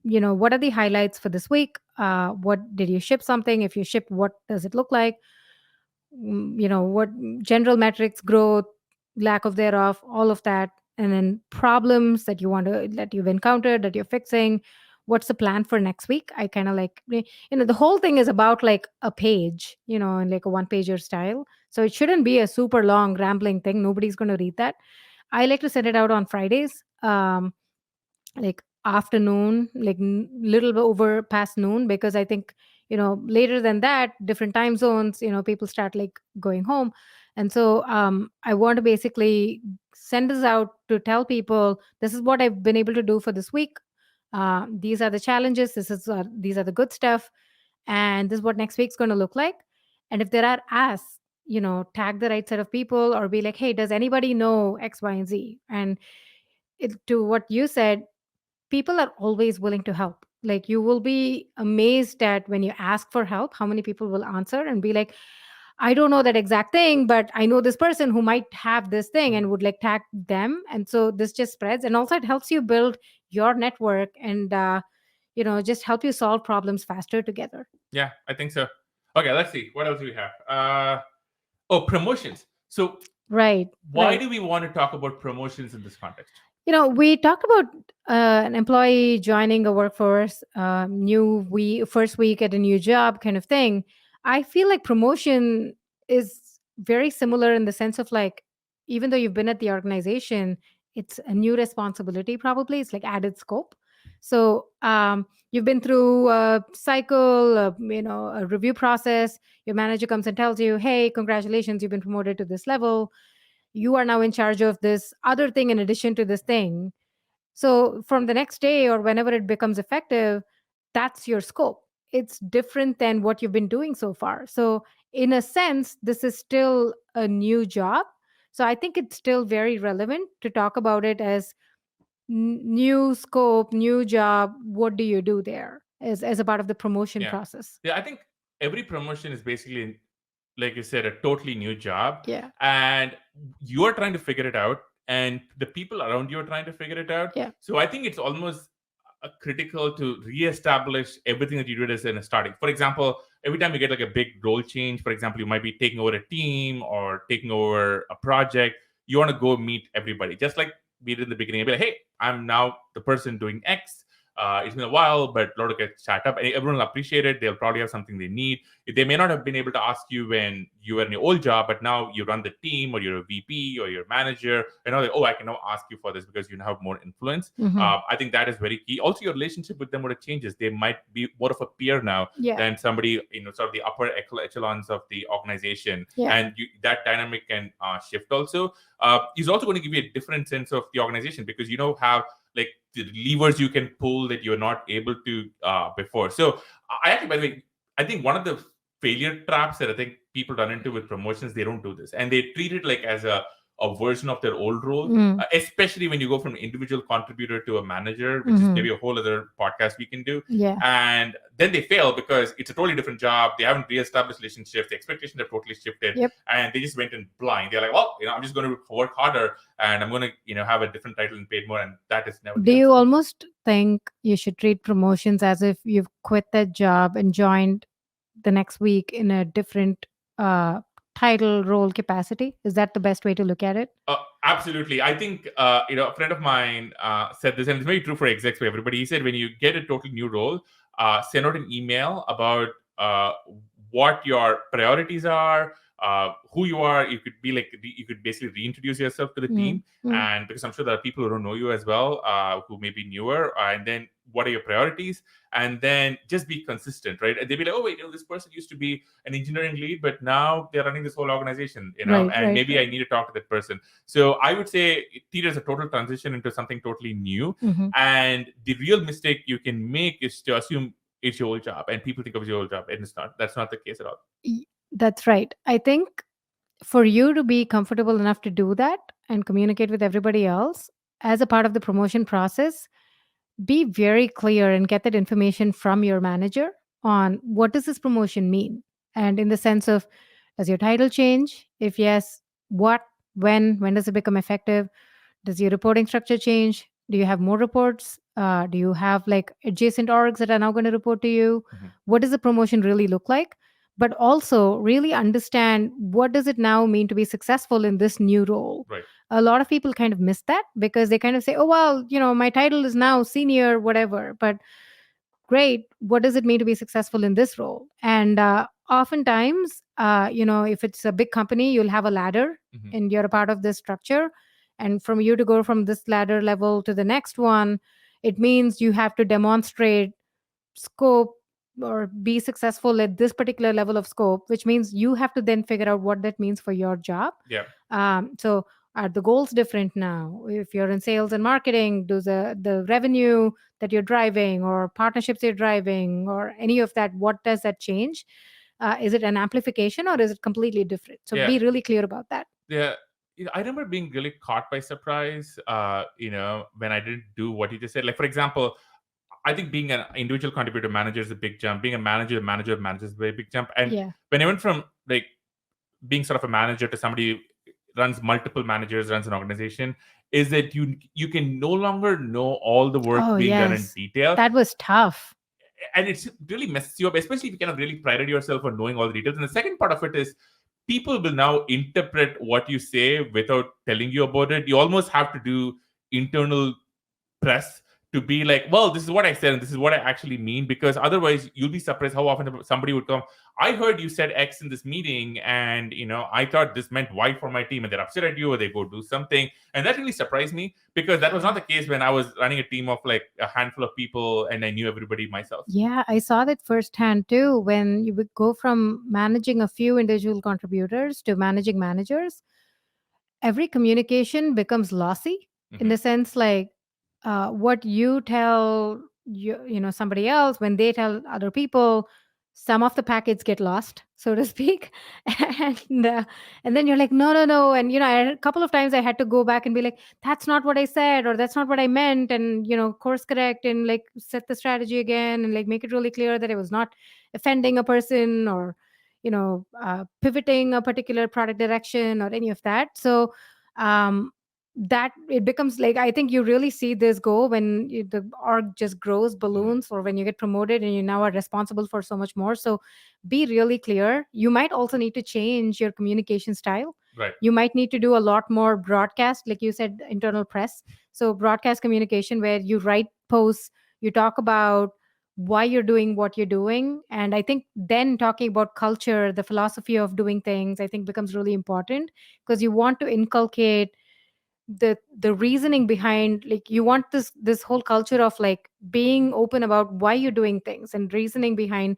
what are the highlights for this week? What did you ship something? If you ship, what does it look like? What general metrics, growth, lack of thereof, all of that. And then problems that you've encountered, that you're fixing. What's the plan for next week? I kind of like, the whole thing is about like a page, in like a one pager style. So it shouldn't be a super long rambling thing. Nobody's going to read that. I like to send it out on Fridays, like afternoon, like little bit over past noon, because I think later than that, different time zones, people start like going home. And so I want to basically send this out to tell people this is what I've been able to do for this week. These are the challenges. These are the good stuff, and this is what next week's going to look like. And if there are asks, tag the right set of people, or be like, hey, does anybody know X, Y, and Z? And to what you said, people are always willing to help. Like you will be amazed at when you ask for help, how many people will answer and be like, I don't know that exact thing, but I know this person who might have this thing, and would like tag them. And so this just spreads. And also it helps you build your network, and, just help you solve problems faster together. Yeah, I think so. Okay, let's see. What else do we have? Promotions. So Right. why Right. do we want to talk about promotions in this context? We talked about an employee joining a workforce, first week at a new job kind of thing. I feel like promotion is very similar in the sense of like, even though you've been at the organization, it's a new responsibility. Probably it's like added scope. So you've been through a cycle, a review process. Your manager comes and tells you, "Hey, congratulations, you've been promoted to this level. You are now in charge of this other thing in addition to this thing." So from the next day or whenever it becomes effective, that's your scope. It's different than what you've been doing so far. So in a sense, this is still a new job. So I think it's still very relevant to talk about it as new scope, new job. What do you do there as a part of the promotion Yeah. process? Yeah, I think every promotion is basically, like you said, a totally new job. Yeah. And you're trying to figure it out, and the people around you are trying to figure it out. Yeah. So I think it's almost critical to reestablish everything that you did as in a starting. For example, every time you get like a big role change, for example, you might be taking over a team or taking over a project. You want to go meet everybody, just like we did in the beginning. Be like, hey, I'm now the person doing X. It's been a while, but a lot of get chat up, and everyone will appreciate it. They'll probably have something they need. They may not have been able to ask you when you were in your old job, but now you run the team, or you're a VP, or you're a manager. You know, like, oh, I can now ask you for this because you now have more influence. Mhm. I think that is very key. Also, your relationship with them would have changes. They might be more of a peer now Yeah. than somebody, sort of the upper echelons of the organization, Yeah. and that dynamic can shift. Also, is also going to give you a different sense of the organization because have like the levers you can pull that you're not able to before. So I actually, by the way, I think one of the failure traps that I think people run into with promotions, they don't do this, and they treat it like as a version of their old role, Mm. especially when you go from individual contributor to a manager, which is Mhm. maybe a whole other podcast we can do. Yeah. And then they fail because it's a totally different job. They haven't reestablished relationships. The expectations have totally shifted, Yep. and they just went in blind. They're like, well, I'm just going to work harder, and I'm going to, have a different title and paid more, and that is never the Do you answer. almost think you should treat promotions as if you've quit that job and joined the next week in a different uh, title, role, capacity? Is that the best way to look at it? Absolutely. I think a friend of mine said this, and it's very true for execs for everybody. He said when you get a total new role, send out an email about what your priorities are, who you are. You could be like you could basically reintroduce yourself to the Mm. team, Mm. and because I'm sure there are people who don't know you as well, who may be newer, and then what are your priorities, and then just be consistent, right? And they'd be like, oh wait, this person used to be an engineering lead, but now they're running this whole organization, Right, and right, maybe I right. need to talk to that person. So I would say treat it as a total transition into something totally new. Mhm. And the real mistake you can make is to assume it's your old job, and people think of it as your old job, and it's not. That's not the case at all. That's right. I think for you to be comfortable enough to do that and communicate with everybody else as a part of the promotion process, be very clear and get that information from your manager on what does this promotion mean, and in the sense of, does your title change? If yes, what, when does it become effective? Does your reporting structure change? Do you have more reports? Do you have like adjacent orgs that are now going to report to you? Mhm. What does the promotion really look like? But also really understand, what does it now mean to be successful in this new role? Right. A lot of people kind of miss that because they kind of say, oh, well, my title is now senior, whatever. But great, what does it mean to be successful in this role? And oftentimes, if it's a big company, you'll have a ladder Mhm. and you're a part of this structure. And from you to go from this ladder level to the next one, it means you have to demonstrate scope or be successful at this particular level of scope, which means you have to then figure out what that means for your job. Yeah. So are the goals different now? If you're in sales and marketing, does the revenue that you're driving or partnerships you're driving or any of that, what does that change? Is it an amplification or is it completely different? So Yeah. be really clear about that. Yeah. I remember being really caught by surprise, when I didn't do what you just said. Like, for example, I think being an individual contributor manager is a big jump. Being a manager of managers is a very big jump. And Yeah. when I went from like being sort of a manager to somebody who runs multiple managers, runs an organization, is that you can no longer know all the work Oh, being done in yes. detail. That was tough. And it's really messes you up, especially if you kind of really prided yourself on knowing all the details. And the second part of it is people will now interpret what you say without telling you about it. You almost have to do internal press to be like, well, this is what I said and this is what I actually mean, because otherwise you'll be surprised how often somebody would come, I heard you said X in this meeting, and I thought this meant Y for my team, and they're upset at you, or they go do something. And that really surprised me, because that was not the case when I was running a team of like a handful of people and I knew everybody myself. Yeah, I saw that firsthand too. When you would go from managing a few individual contributors to managing managers, every communication becomes lossy, in Hmm. the sense like, what you tell somebody else, when they tell other people, some of the packets get lost, so to speak. and uh, and then you're like, no, no, no. And a couple of times I had to go back and be like, that's not what I said, or that's not what I meant, and course correct and like set the strategy again and like make it really clear that it was not offending a person, or pivoting a particular product direction or any of that. So, um, that it becomes like, I think you really see this go when the org just grows balloons, or when you get promoted and you now are responsible for so much more. So be really clear. You might also need to change your communication style. Right. You might need to do a lot more broadcast, like you said, internal press. So broadcast communication, where you write posts, you talk about why you're doing what you're doing. And I think then talking about culture, the philosophy of doing things, I think becomes really important, because you want to inculcate the reasoning behind, like, you want this whole culture of like being open about why you're doing things, and reasoning behind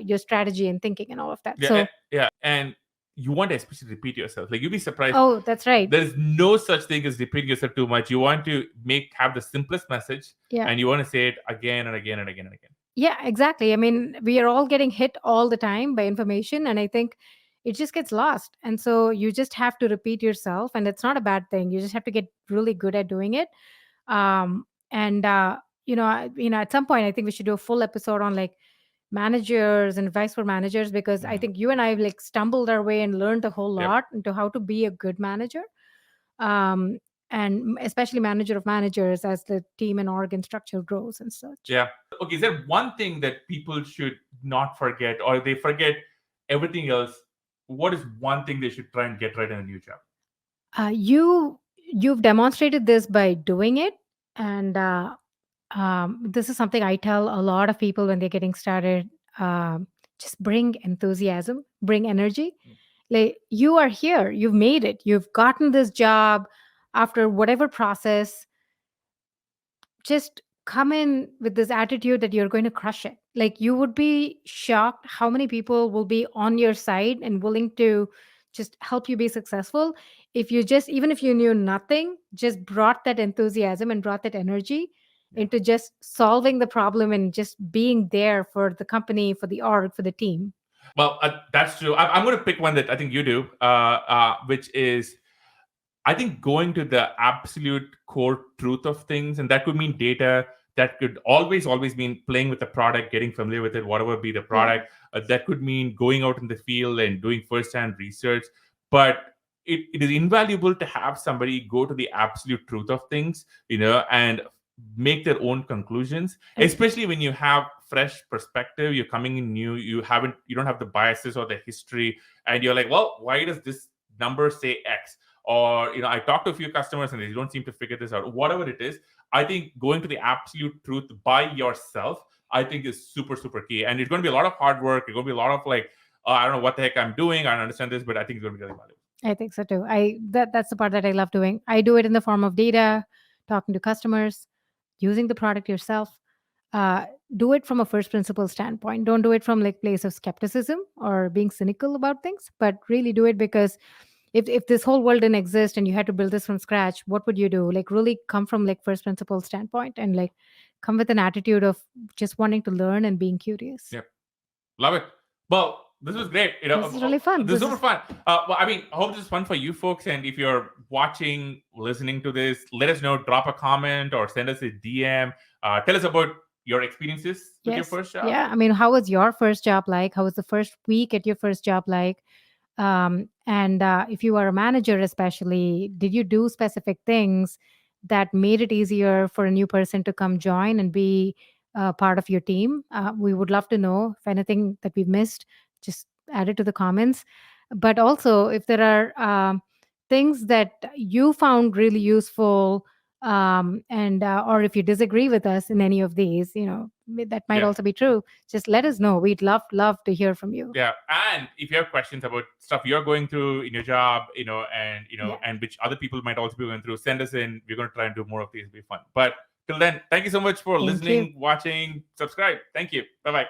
your strategy and thinking and all of that. Yeah, So and you want to especially repeat yourself. Like, you'd be surprised. oh, that's right. There is no such thing as repeating yourself too much. You want to have the simplest message, Yeah. and you want to say it again and again and again and again. Yeah, exactly. I mean, we are all getting hit all the time by information, and I think it just gets lost. And so you just have to repeat yourself, and it's not a bad thing. You just have to get really good at doing it. And at some point, I think we should do a full episode on like managers and advice for managers, because I think you and I have like stumbled our way and learned a whole Yep. lot into how to be a good manager. Um, and especially manager of managers, as the team and organ structure grows and such. Yeah. Okay. Is there one thing that people should not forget, or they forget everything else? What is one thing they should try and get right in a new job? You've demonstrated this by doing it, and this is something I tell a lot of people when they're getting started. Just bring enthusiasm, bring energy. Like, you are here, you've made it, you've gotten this job after whatever process. Just come in with this attitude that you're going to crush it. Like, you would be shocked how many people will be on your side and willing to just help you be successful, if you just, even if you knew nothing, just brought that enthusiasm and brought that energy into just solving the problem and just being there for the company, for the org, for the team. Well, that's true. I'm going to pick one that I think you do, which is, I think, going to the absolute core truth of things, and that could mean data. That could always mean playing with the product, getting familiar with it, whatever be the product. That could mean going out in the field and doing first-hand research. But it is invaluable to have somebody go to the absolute truth of things, and make their own conclusions. Especially when you have fresh perspective, you're coming in new, you don't have the biases or the history, and you're like, well, why does this number say X? Or, I talked to a few customers and they don't seem to figure this out. Whatever it is, I think going to the absolute truth by yourself, I think, is super, super key. And it's going to be a lot of hard work. It's going to be a lot of like, I don't know what the heck I'm doing. I don't understand this, but I think it's going to be really valuable. I think so too. That's the part that I love doing. I do it in the form of data, talking to customers, using the product yourself. Do it from a first principle standpoint. Don't do it from like place of skepticism or being cynical about things, but really do it because if this whole world didn't exist and you had to build this from scratch, what would you do? Like, really come from like first principle standpoint, and like come with an attitude of just wanting to learn and being curious. Yep. Love it. Well, this was great. This is really fun. This is super fun. Well, I mean, I hope this is fun for you folks. And if you're watching, listening to this, let us know. Drop a comment or send us a DM. Tell us about your experiences with your first job. Yeah. I mean, how was your first job like? How was the first week at your first job like? And if you are a manager, especially, did you do specific things that made it easier for a new person to come join and be part of your team? We would love to know. If anything that we've missed, just add it to the comments. But also, if there are things that you found really useful, and or if you disagree with us in any of these, that might also be true. Just let us know. We'd love to hear from you. Yeah, and if you have questions about stuff you're going through in your job, and which other people might also be going through, send us in. We're going to try and do more of these. It'll be fun. But till then, thank you so much for listening, watching, subscribe. Thank you. Bye-bye.